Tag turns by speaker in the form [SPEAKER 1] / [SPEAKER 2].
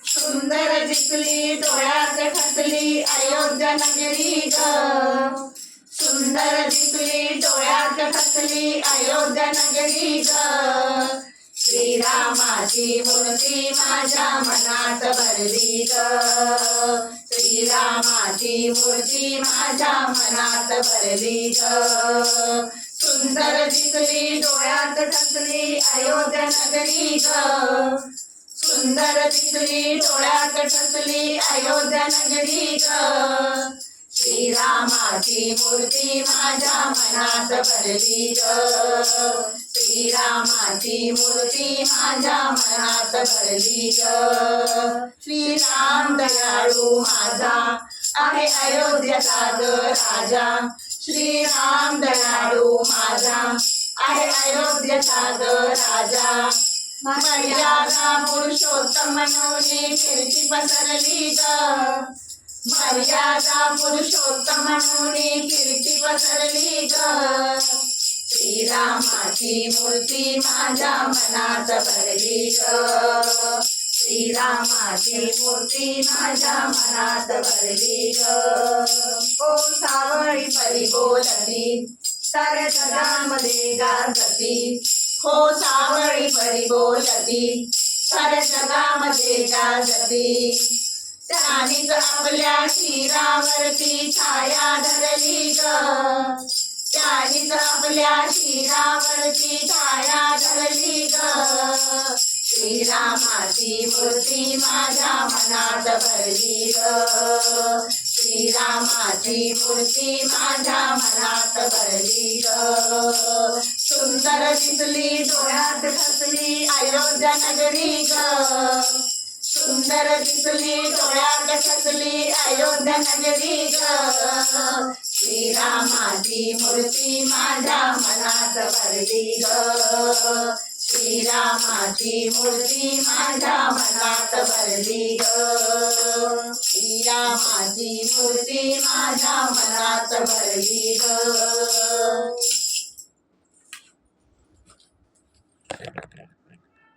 [SPEAKER 1] सुंदर दिसली डोळ्यात ठसली अयोध्या नगरी ग। सुंदर दिसली डोळ्यात ठसली अयोध्या नगरी ग। श्रीरामाची मूर्ती माझ्या मनात भरली ग। श्रीरामाची मूर्ती माझ्या मनात भरली ग। सुंदर दिसली डोळ्यात ठसली अयोध्या नगरी ग। सुंदर दिसली डोळ्यात ठसली अयोध्या नगरी ग। श्रीरामाची मूर्ती माझ्या मनात भरली ग। श्रीरामाची मूर्ती माझ्या मनात भरली ग। श्रीराम दयाळू माझा आहे अयोध्येचा ग राजा। श्रीराम दयाळू माझा आहे अयोध्येचा ग राजा। मर्यादा पुरुषोत्तम म्हणून कीर्ती पसरली ग। मर्यादा पुरुषोत्तम म्हणून कीर्ती पसरली ग। श्रीरामाची मूर्ती माझ्या मनात भरली ग। श्रीरामाची मूर्ती माझ्या मनात भरली ग। ओ सावळी परी बोलती साऱ्या जगामध्ये गाजती। हो सावळी परी बोलती साऱ्या जगामध्ये गाजती। त्यानीच आपल्या शिरावरती छाया धरली ग। त्यानीच आपल्या शिरावरती छाया धरली ग। श्रीरामाची मूर्ती माझ्या मनात भरली ग। श्रीरामाची मूर्ती माझ्या मनात भरली ग। सुंदर दिसली डोळ्यात ठसली अयोध्या नगरी ग। सुंदर दिसली डोळ्यात ठसली अयोध्या नगरी ग। श्रीरामाची मूर्ती माझ्या मनात भरली ग। श्रीरामाची मूर्ती माझ्या मनात भरली ग। श्रीरामाची मूर्ती माझ्या मनात भरली ग।